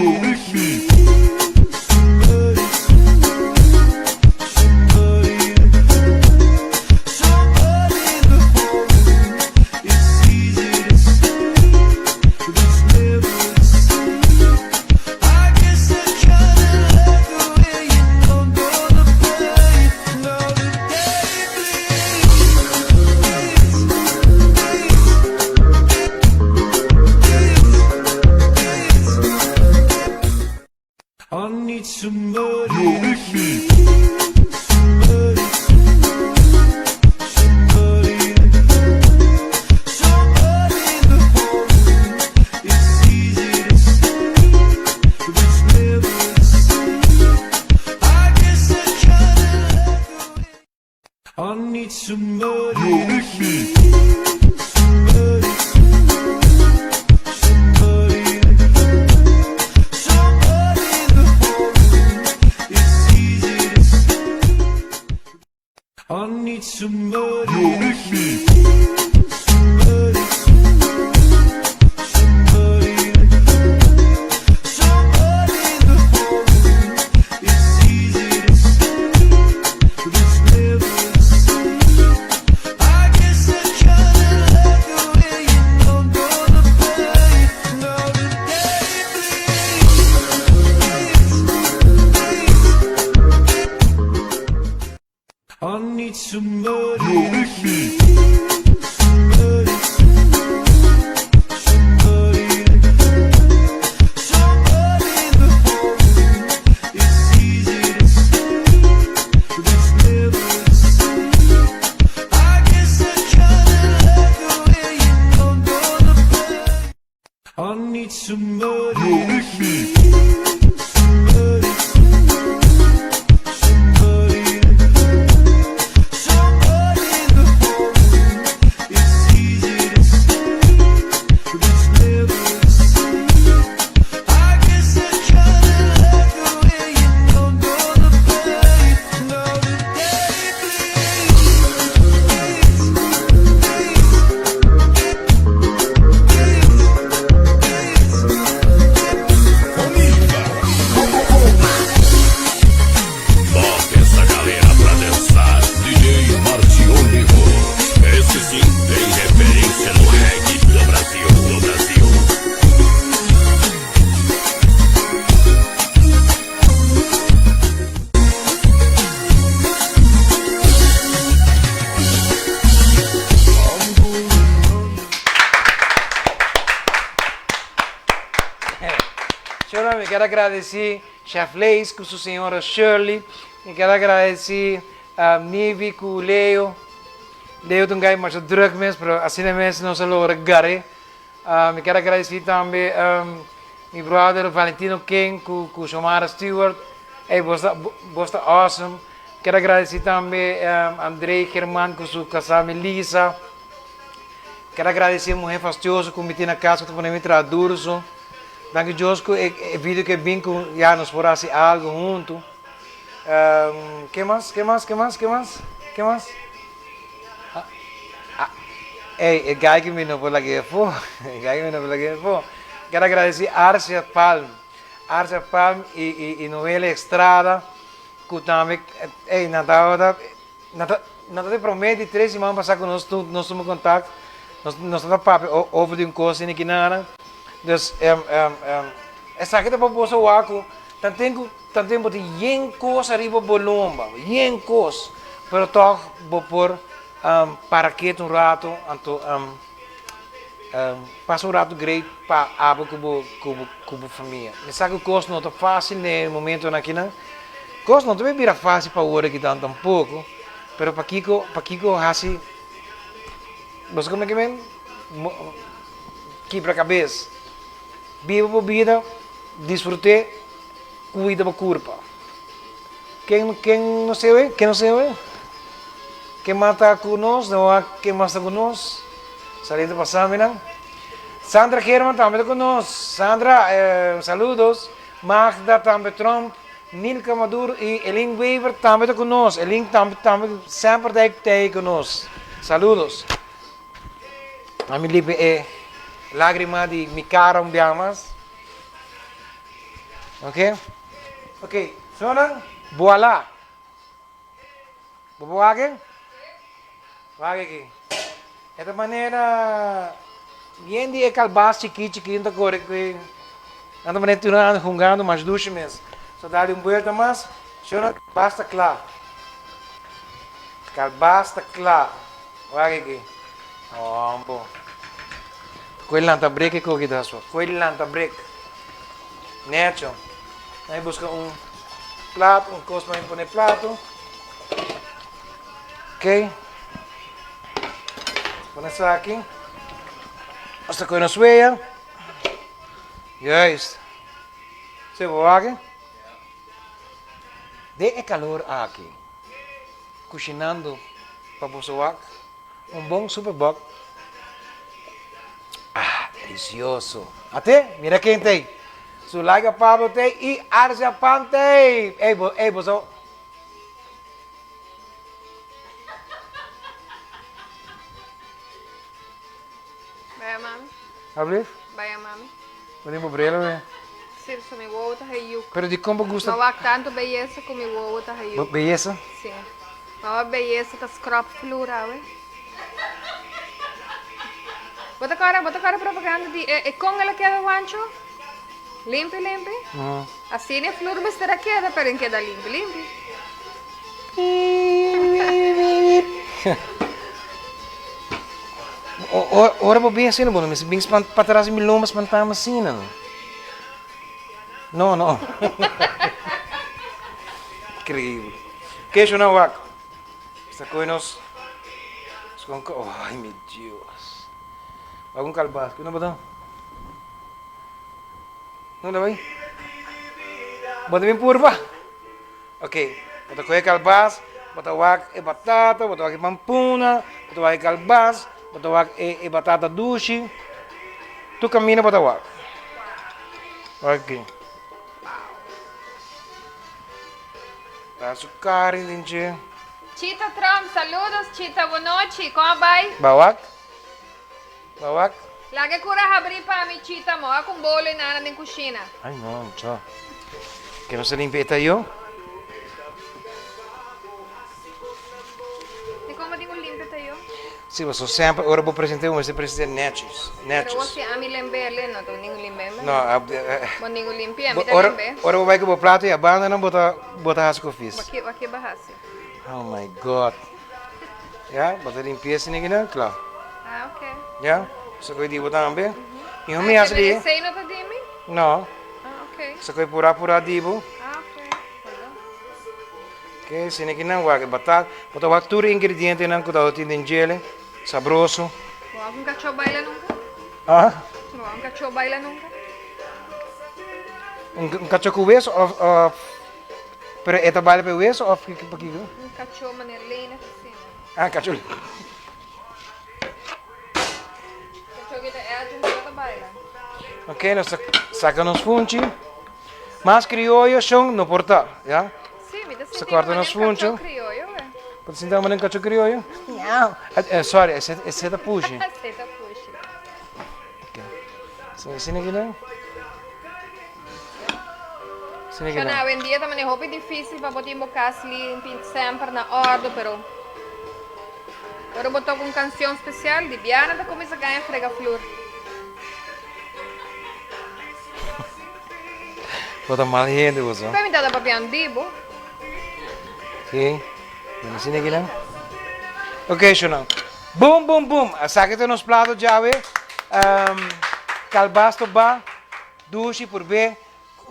I need somebody. I need somebody. I need somebody. I need somebody. me quero agradecer Chef Leis com sua senhora Shirley. Me quero agradecer a Nivi com o Leo. Leo tem um gajo mais druk mesmo, mas assim mesmo não se logra gare. Me quero agradecer também meu brother Valentino King com Shomara Stewart. Você awesome. Quero agradecer também Andrei Germán com sua casa Melissa. Quero agradecer a mulher fastiosa que me tem na casa, que me traduz. Danke Deus que é vídeo que vim com já nos por fazer algo junto. Que mais? Ei, gai que me não vou lá que for. Quero agradecer a Arcia Palm e Noela Estrada, que também, nada te promete 3 semanas passar conosco, nós estamos em contato, nós estamos papo over de coisa aqui nada. Dus essa aqui é para você o aco, tanto tempo de yen coisa arriba bolomba, yen coisa, pero toch vou por para que um rato, anto passa um rato great para abo com família. Me sabe que o custo não é fácil no momento aqui não, custo não também vira fácil para o hora que dá tão pouco, pero para Kiko assim, você como é que vem? Quebra a cabeça. Viva a vida, desfrute, cuida da curva. Quem não sei, quem mata conosco, não há quem mata conosco. Saliendo passando, não? Sandra Herman também conosco. Sandra, saludos. Magda também Trump, Nilka Maduro e Elin Weaver também conosco. Elin também sempre está conosco. Saludos. A minha lipe é lágrima de mi cara mais. Ok, sono voilà. Vou aqui. Vai aqui. Esta maneira bien de calbas chiquinho da cor que anda maneira jogando mais duche mesmo. Só dá volta mais. Sono basta claro. Calbasta claro. Vai aqui. Bom. Coelho tá break que eu dá só. Coelho tá break. Neto. Aí busca prato, coisa para pôr prato. Ok. Põe isso aqui. Esta coisa na sueia. Juist. Você vai aqui? Dê calor aqui. Cozinhando para você bom super box. Delicioso. Até, mira quem tem. Sulaga Pablo tem e Arjapan tem. Ei, você. Vai, mami. Abre? Vai, mami. Podemos abrir, né? Sim, só me vou tá aí. Pero de como gusta? Não há tanto beleza como me vou tá aí. Beleza? Sim. Não há beleza tá scrap floral, Bota cara propaganda de com ela queda wancho? Limpe. Assim é flor mas terá queda, pero queda limpe. Ora vou bem assim, bom, mas bem para trás de milhões para estar assim, não. Incrível. Queijo não vaca. Esta coisa nós. Ai meu Deus. Algum calbas, que não botar? Não dá bem? Bota bem purba. Ok. Bota coisa calbas, bota wak e batata, bota wak e pampuna, bota wak e calbas, bota wak e batata doce. Tu caminha bota wak. Ok. Tá açúcar, gente. Chita Trump, saludos, Chita, boa noite, como vai? Bawak? Lagi cura abrir para mim, Chita, mo, com bolo e nada na cozinha. Ai não, tchau. Que não se limpeta eu? E como digo limpo tayo? Sim, mas eu sempre, agora vou apresentar você precisa de netos. Pero você a mim lembele, não tô ninguém lembe. Não, Bom ninguém limpe, a mim tá ora lembe. eu vou o prato e a banda não botar as que eu fiz. Aqui bahasi. Oh my God. Já, botar limpeza ninguém não, claro. Ah, ok. Já, só que eu digo também. E o meu assim. Sei não tá dimi? Não. Ah, ok. Sa ko'y pura-pura dibo. Ah, ok. Perdão. Ok, sini que não vai batata. Botar o tudo ingrediente não que dá o tindingele, sabroso. Não há um cachorro baila nunca? Ah, Não há um cachorro baila nunca? cacho com hueso ou pero esta baila para hueso ou que para aqui? Um cachorro maneira lena, assim. Ah, cacho. Cachorro que é de um outro baila. Ok, nós sacamos funchi. Mas criollo são no porta, já? Sim, me dá Sa corta nos funcho. cachorro crioulo, é. Pode sentar uma cacho criollo? Não. Sorry, esse é da puxa. Aceita, puxa. Sini que não? Sini que Então, não? hoje em dia também é roupa difícil para botar bocados limpos sempre na ordem, pero agora botou com canção especial de Biana da começa a ganhar frega flor. Bota mal gente, você. Vai me dar da papião dibo? Ok. Sini que não? Ok, Shonão. Boom, boom, boom. Saca nos pratos já, ve. Calbasto ba. Dushi por ver.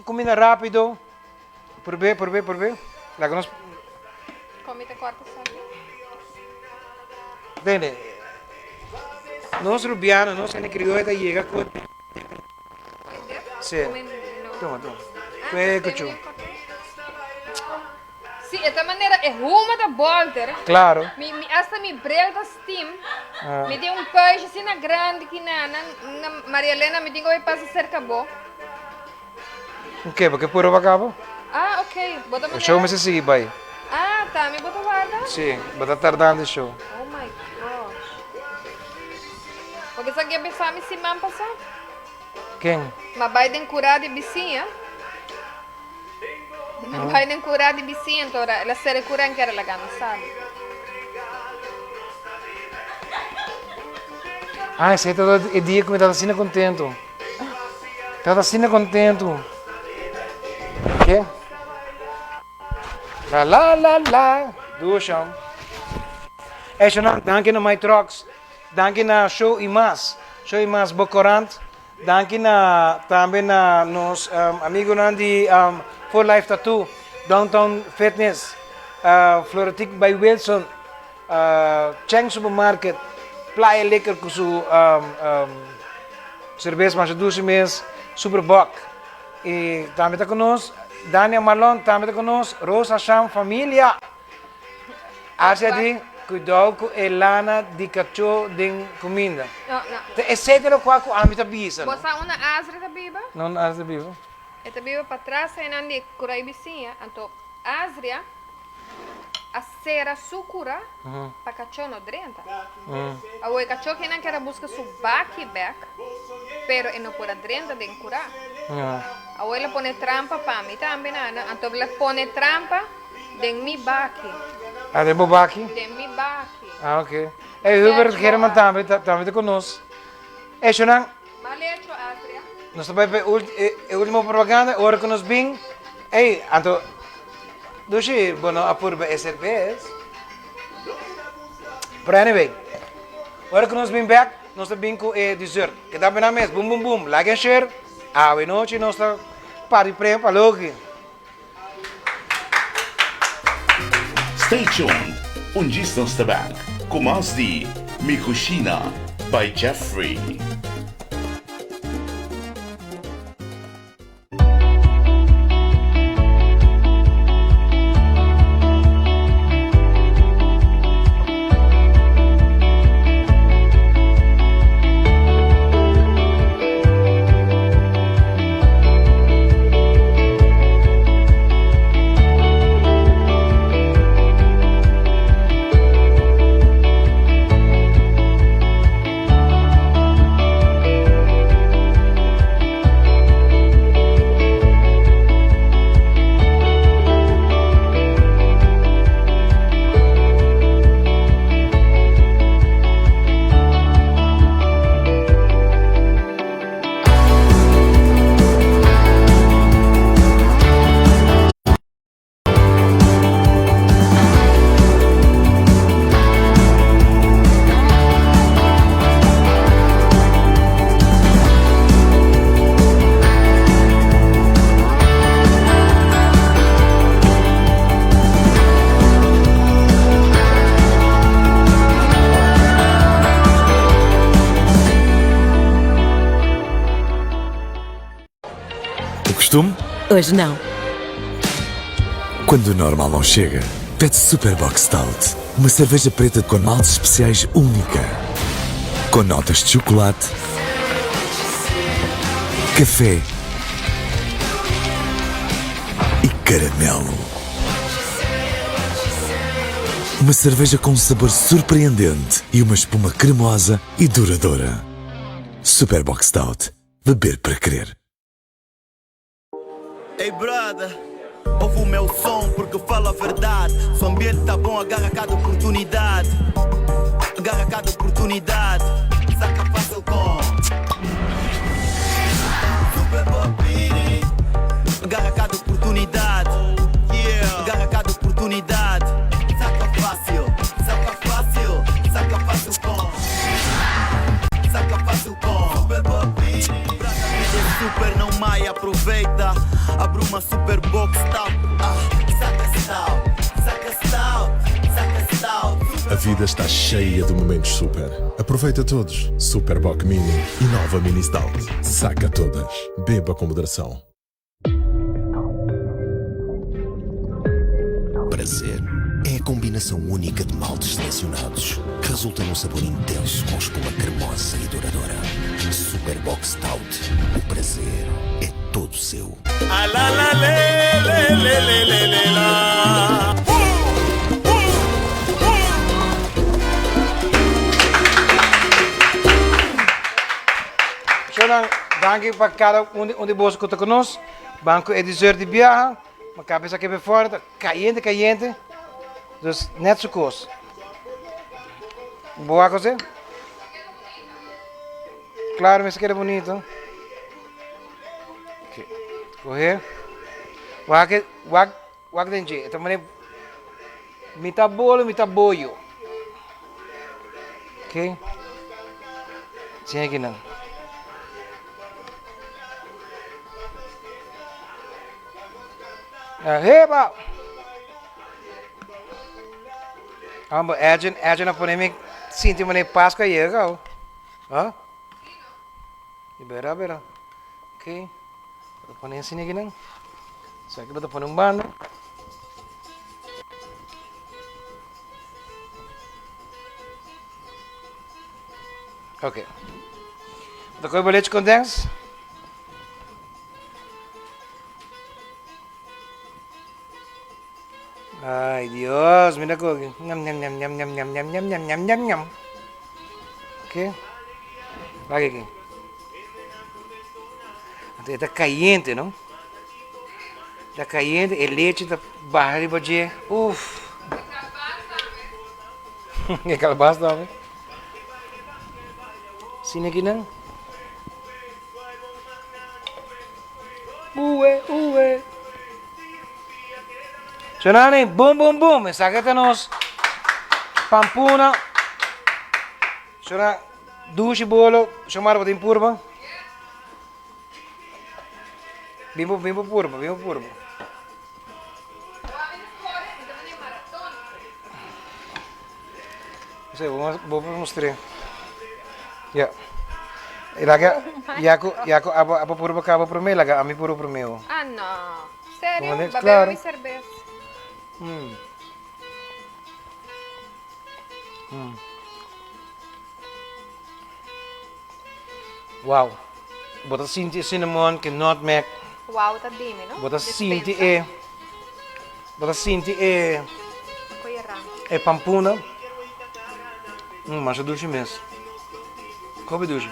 Comida rápido. Por ver. Lá que nós... Comida corta, sabe? Entende? Nós rubianos, nós em crioulo chega com... Sim. Toma. Cucho. Sim, de esta maneira é uma da bolter. Claro. Hasta mi brel da steam. Ah. Me deu peixe assim na grande que na Maria Helena me digo que passa cerca bo. O quê? Porque puro bacabo? Ah, ok. Bota O show me maneira. se sigue, vai. Ah, tá. Me bota guarda. Sim, bota tardando o show. Oh my gosh. Porque isso aqui é pensar me se man passar. Quem? Mas vai den curar de vizinha. Mas vai den curar de vizinha, então ela se curar que era la gana, sabe? Ah, esse é todo o dia que me estava assim contento. Estava assim contento. O quê? La. Do chão. É, Shonang, danke na My Trucks. Danke na Show e Mais. Show e Mais Bocorant. Danke na também na nos amigos de For Life Tattoo, Downtown Fitness, Floretic by Wilson, Cheng Supermarket, Playa Liquor com su cerveja mais 12 meses, Superboc. E também está conosco, Daniel Marlon, também está conosco, Rosa Cham Família. Acha de cuidado com a lana de cachorro de comida. Não. Exceto o qual a mim está bisa. Você uma asra da biba? Não, asa vivo. Esta biba para trás e não de curar vizinha. Então, asra, a cera sucura para cachorro não drenta. O cachorro que não quer buscar su back, pero não pode drenta de curar. A ela põe trampa para mim também, então ela põe trampa de mi back. Ah, de bobaki? De mi back. Ah, ok. E Hubert Herman também está conosco. E Shonang, Mal hecho, asra. nós estamos para a última propaganda, agora que nós vim. Ei, então, doce, bueno, a purba é cerveja. But anyway, agora que nós vim back, nós estamos bem com dessert. Que dá bem na mesa, boom, boom, boom, like and share. Ah, boa noite, nós estamos para o prêmio para logo. Stay tuned. Distance Bank. Com mais de Mikushina by Jeffrey. costume? Hoje não. Quando o normal não chega, pede Superbox Stout. Uma cerveja preta com maltes especiais única. Com notas de chocolate, café e caramelo. Uma cerveja com um sabor surpreendente e uma espuma cremosa e duradoura. Superbox Stout. Beber para crer. Ei, brother, ouve o meu som porque falo a verdade. Se o ambiente tá bom, agarra cada oportunidade. Agarra cada oportunidade. Saca fácil com Super Bobini. Agarra cada oportunidade. Yeah. Agarra cada oportunidade. Saca fácil, saca fácil. Saca fácil com Saca fácil com Super Bobini. Super não mai, aproveita. Abre uma super box stout. Saca stout, saca stout, saca stout. A vida está cheia de momentos super. Aproveita todos. Superboc Mini e nova Mini Stout. Saca todas. Beba com moderação. Prazer é a combinação única de maltes selecionados que resulta num sabor intenso com espuma cremosa e duradoura. Superbox Stout. O prazer é todo seu. Ah, la, la, le, le, le, le, le, la. Dank para cada de vós que está conosco. Banco é 18 de viagem. Uma cabeça aqui bem fora. Caliente, caliente. Dus net zo koos. Boa coisa? Claro, mas quer bonito. Ok. Correr. Wag denje. Então, mita bolo, mita boio. Ok? Sim, aqui não. Heba! Amo, agent na ponemik sinti mo na Páscoa aí, gal. Hã? Ibera. Ok. Vou pôr assim aqui não. Só que vou pôr bando. Ok. Vou colocar o leite condensado. Ay, Dios, mira ko. Nyam, nyam, nyam, nyam, nyam, nyam, nyam, nyam, nyam, nyam, nyam, nyam. Ok? Lagi aqui. Está caliente, não? Está caliente, o leite está barra de bodia. Uff. É calabasa, não, Sim, aqui não? Ué. Sonane, boom. Sakatanos. Pampuna. Sona, dushi bolo. Somar batin purba. Bimbo purba. Sei, vou mostrar. Ya. Ilaga, yaku apa purba ka apa prome laga ami puro promeo. Ah, no. Sério? Vamos, Beber claro. mi cerveja. Wow. Bota sinti cinnamon que nutmeg. Wow, tá dime, não? Bota sinti Coierrão. e pampuna. Mas é doce mesmo. Come doce.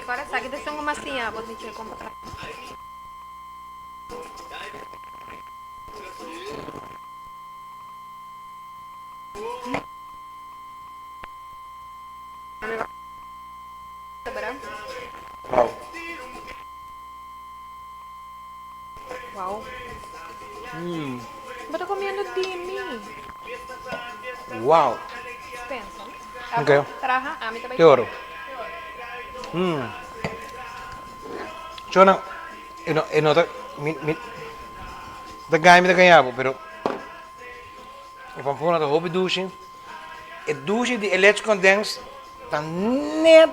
Agora sabe que são uma assim, vou te comprar. Wow. Wow. Eu tô comendo dimi. Wow. Pensa. Ok. Traha, ami também. Que ouro. Chona, eu não da ganha me ganhava, pero eu vou pôr na hobby douche. E douche de elétrico condens tá net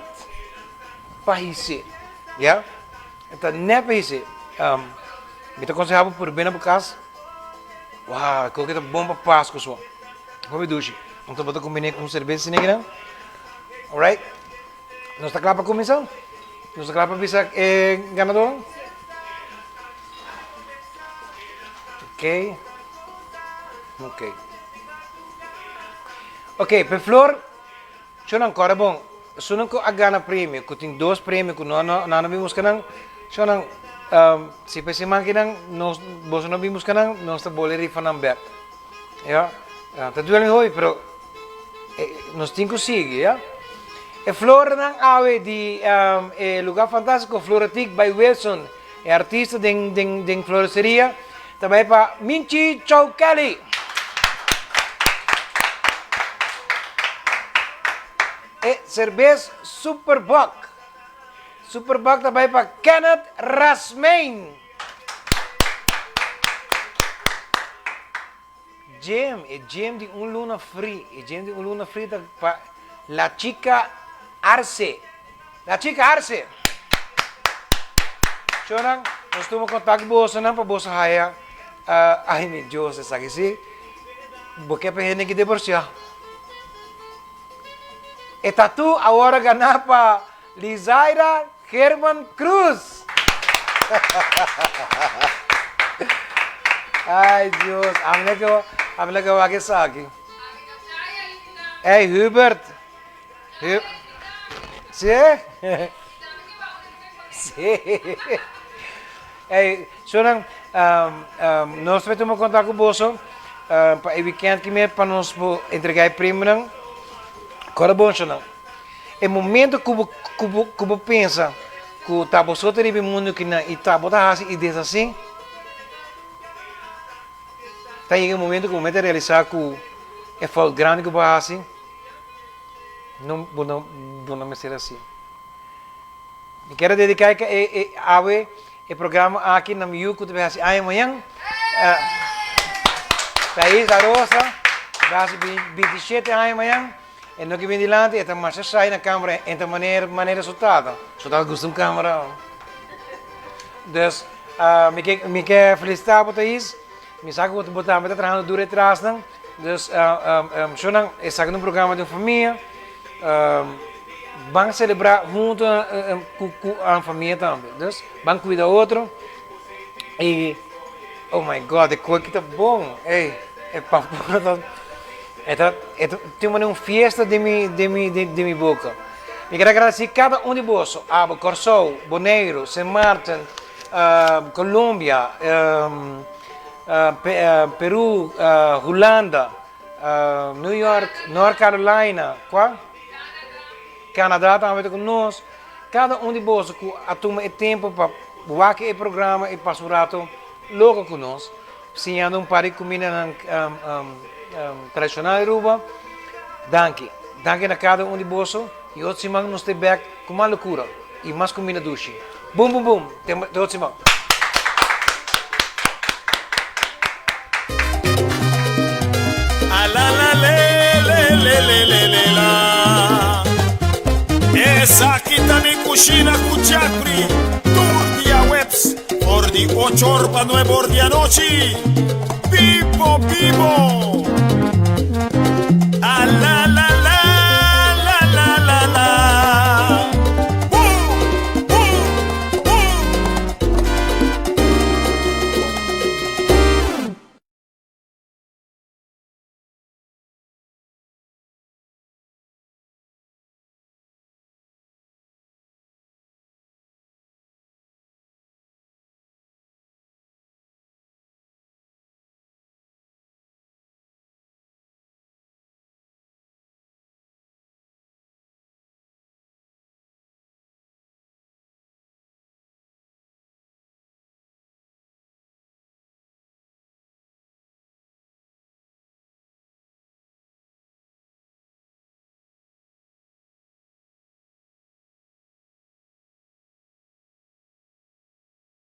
para isso, já? Então, nepe isso. Me te aconselhava por bem na casa. Uau, que é bom para Páscoa só. Vamos duche. Então, vou combinar com cerveja, né? Alright? Nós está claro para começar? Nós está claro para avisar ganador? Ok. Ok, per flor, eu não quero bom. Se não ganha prêmio, que tem 2 prêmios que não vimos que não, eu não, se pensar mais que não, nós não vimos que não, nós estamos rifa não back. Ja, tá tudo bem hoje, mas nós temos que seguir, ja. E flor não ave de lugar fantástico, Floratic by Wilson, é artista de floresteria, também para Minchi Chow Kelly. E cerveja Superbock. Superbock também para Kenneth Rasmain. Jam de luna free. E jam de luna free para La Chica Arce. La Chica Arce. Chorang, nós estamos contato com você, não para você haya. Ai meu Deus, você sabe se? Porque para gente que divorciar. E tatu agora ganhar para Lizaira Herman Cruz. Ai Deus, amle que eu aqui sabe. Ei Hubert. Sim? Sim. Ei, Sonang, nós vamos contar com você para o weekend que para nós entregar o prêmio. Agora bom, Sonang. É momento que você pensa que está você no mundo que não está assim e diz assim. Está aí um momento que você realizar que é falta grande que você assim. Não me ser assim. Eu quero dedicar o programa aqui na Miu que vai assim amanhã. País da Rosa, vai 27 amanhã. E no que vem dilante, esta marcha sai na câmera em maneira soltada. Soltada gosta de câmera. Então, me quer felicitar por isso. Me sabe que vou botar trabalhando duro atrás, não? Então, esse é um programa de família. Vamos celebrar junto com a família também. Então, vamos cuidar do outro. E, oh my God, que está bom. Ei, é para tem uma festa de minha boca. Eu quero agradecer cada de vocês. Aba, Corsou, Boneiro, St. Martin, Colômbia, Peru, Holanda, New York, North Carolina, qual? Canadá também conosco. Cada de vocês que toma tempo para o programa e passar o rato logo conosco. Ensinando par de comida tradicional de Aruba. Danke a cada de vocês. E outro semana nós estamos back com uma loucura. E mais comida doce. Boom, boom, boom. Até outra semana. Essa aqui também cucina com Jeffrey. Tour dia webs. Por de 8 horas para 9 horas da noite. Vivo, vivo.